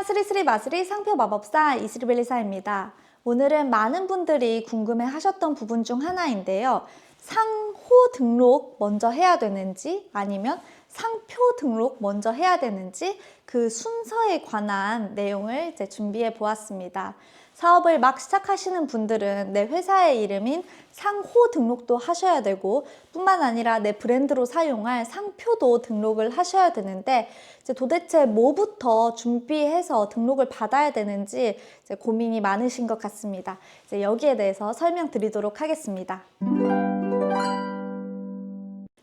스리스리 마스리 상표 마법사 이스리벨리사입니다. 오늘은 많은 분들이 궁금해 하셨던 부분 중 하나인데요. 상호 등록 먼저 해야 되는지 아니면 상표 등록 먼저 해야 되는지 그 순서에 관한 내용을 이제 준비해 보았습니다. 사업을 막 시작하시는 분들은 내 회사의 이름인 상호 등록도 하셔야 되고 뿐만 아니라 내 브랜드로 사용할 상표도 등록을 하셔야 되는데 이제 도대체 뭐부터 준비해서 등록을 받아야 되는지 이제 고민이 많으신 것 같습니다. 이제 여기에 대해서 설명드리도록 하겠습니다.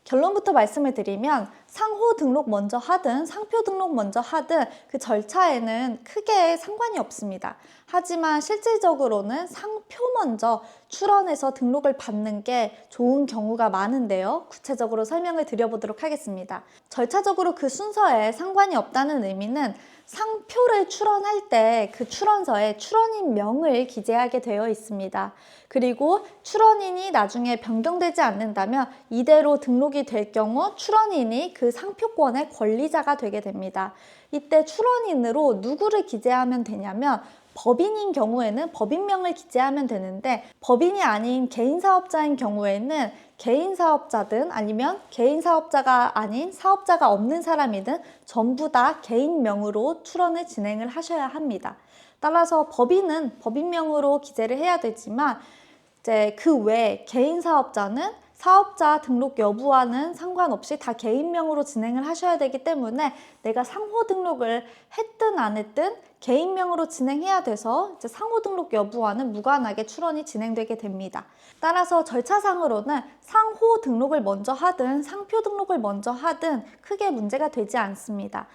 결론부터 말씀을 드리면 상호 등록 먼저 하든 상표 등록 먼저 하든 그 절차에는 크게 상관이 없습니다. 하지만 실질적으로는 상표 먼저 출원해서 등록을 받는 게 좋은 경우가 많은데요. 구체적으로 설명을 드려보도록 하겠습니다. 절차적으로 그 순서에 상관이 없다는 의미는 상표를 출원할 때 그 출원서에 출원인 명을 기재하게 되어 있습니다. 그리고 출원인이 나중에 변경되지 않는다면 이대로 등록이 될 경우 출원인이 그 상표권의 권리자가 되게 됩니다. 이때 출원인으로 누구를 기재하면 되냐면 법인인 경우에는 법인명을 기재하면 되는데 법인이 아닌 개인사업자인 경우에는 개인사업자든 아니면 개인사업자가 아닌 사업자가 없는 사람이든 전부 다 개인명으로 출원을 진행을 하셔야 합니다. 따라서 법인은 법인명으로 기재를 해야 되지만 이제 그 외 개인사업자는 사업자 등록 여부와는 상관없이 다 개인명으로 진행을 하셔야 되기 때문에 내가 상호 등록을 했든 안 했든 개인명으로 진행해야 돼서 이제 상호 등록 여부와는 무관하게 출원이 진행되게 됩니다. 따라서 절차상으로는 상호 등록을 먼저 하든 상표 등록을 먼저 하든 크게 문제가 되지 않습니다.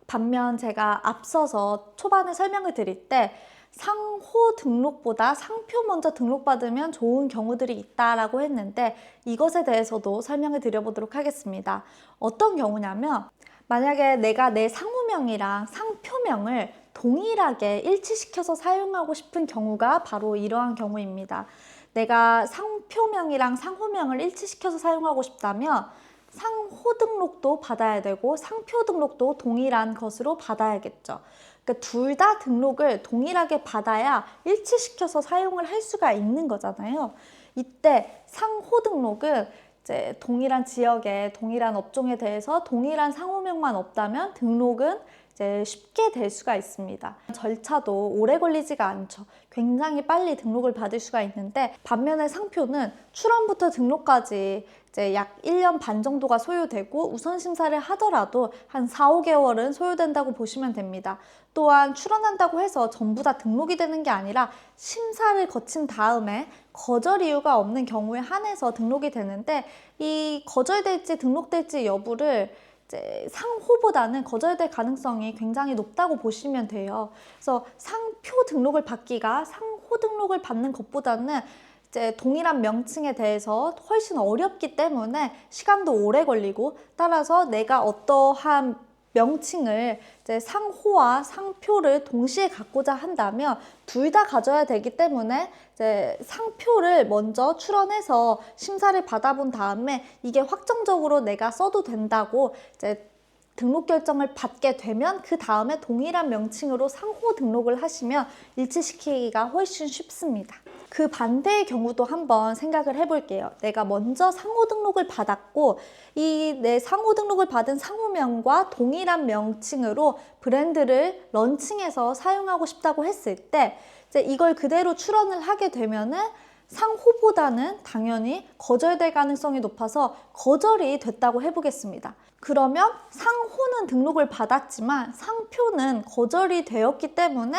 반면 제가 앞서서 초반에 설명을 드릴 때 상호 등록보다 상표 먼저 등록받으면 좋은 경우들이 있다라고 했는데 이것에 대해서도 설명을 드려보도록 하겠습니다. 어떤 경우냐면 만약에 내가 내 상호명이랑 상표명을 동일하게 일치시켜서 사용하고 싶은 경우가 바로 이러한 경우입니다. 내가 상표명이랑 상호명을 일치시켜서 사용하고 싶다면 상호 등록도 받아야 되고 상표 등록도 동일한 것으로 받아야겠죠. 그러니까 둘 다 등록을 동일하게 받아야 일치시켜서 사용을 할 수가 있는 거잖아요. 이때 상호 등록은 이제 동일한 지역에 동일한 업종에 대해서 동일한 상호명만 없다면 등록은 이제 쉽게 될 수가 있습니다. 절차도 오래 걸리지가 않죠. 굉장히 빨리 등록을 받을 수가 있는데 반면에 상표는 출원부터 등록까지 이제 약 1년 반 정도가 소요되고 우선 심사를 하더라도 한 4, 5개월은 소요된다고 보시면 됩니다. 또한 출원한다고 해서 전부 다 등록이 되는 게 아니라 심사를 거친 다음에 거절 이유가 없는 경우에 한해서 등록이 되는데 이 거절될지 등록될지 여부를 이제 상호보다는 거절될 가능성이 굉장히 높다고 보시면 돼요. 그래서 상표 등록을 받기가 상호 등록을 받는 것보다는 이제 동일한 명칭에 대해서 훨씬 어렵기 때문에 시간도 오래 걸리고 따라서 내가 어떠한 명칭을 이제 상호와 상표를 동시에 갖고자 한다면 둘 다 가져야 되기 때문에 이제 상표를 먼저 출원해서 심사를 받아본 다음에 이게 확정적으로 내가 써도 된다고 이제 등록 결정을 받게 되면 그 다음에 동일한 명칭으로 상호 등록을 하시면 일치시키기가 훨씬 쉽습니다. 그 반대의 경우도 한번 생각을 해볼게요. 내가 먼저 상호 등록을 받았고 이 내 상호 등록을 받은 상호명과 동일한 명칭으로 브랜드를 런칭해서 사용하고 싶다고 했을 때 이제 이걸 그대로 출원을 하게 되면은 상호보다는 당연히 거절될 가능성이 높아서 거절이 됐다고 해보겠습니다. 그러면 상호는 등록을 받았지만 상표는 거절이 되었기 때문에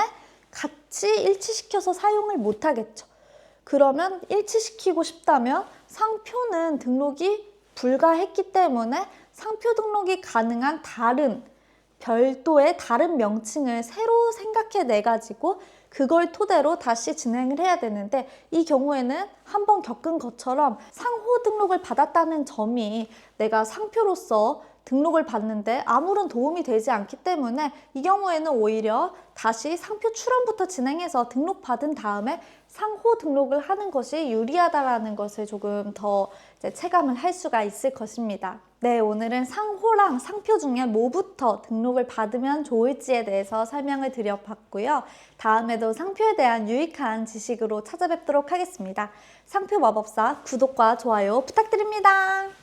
같이 일치시켜서 사용을 못하겠죠. 그러면 일치시키고 싶다면 상표는 등록이 불가했기 때문에 상표 등록이 가능한 다른 별도의 다른 명칭을 새로 생각해내 가지고 그걸 토대로 다시 진행을 해야 되는데 이 경우에는 한번 겪은 것처럼 상호 등록을 받았다는 점이 내가 상표로서 등록을 받는데 아무런 도움이 되지 않기 때문에 이 경우에는 오히려 다시 상표 출원부터 진행해서 등록받은 다음에 상호 등록을 하는 것이 유리하다라는 것을 조금 더 체감을 할 수가 있을 것입니다. 네, 오늘은 상호랑 상표 중에 뭐부터 등록을 받으면 좋을지에 대해서 설명을 드려봤고요. 다음에도 상표에 대한 유익한 지식으로 찾아뵙도록 하겠습니다. 상표 마법사 구독과 좋아요 부탁드립니다.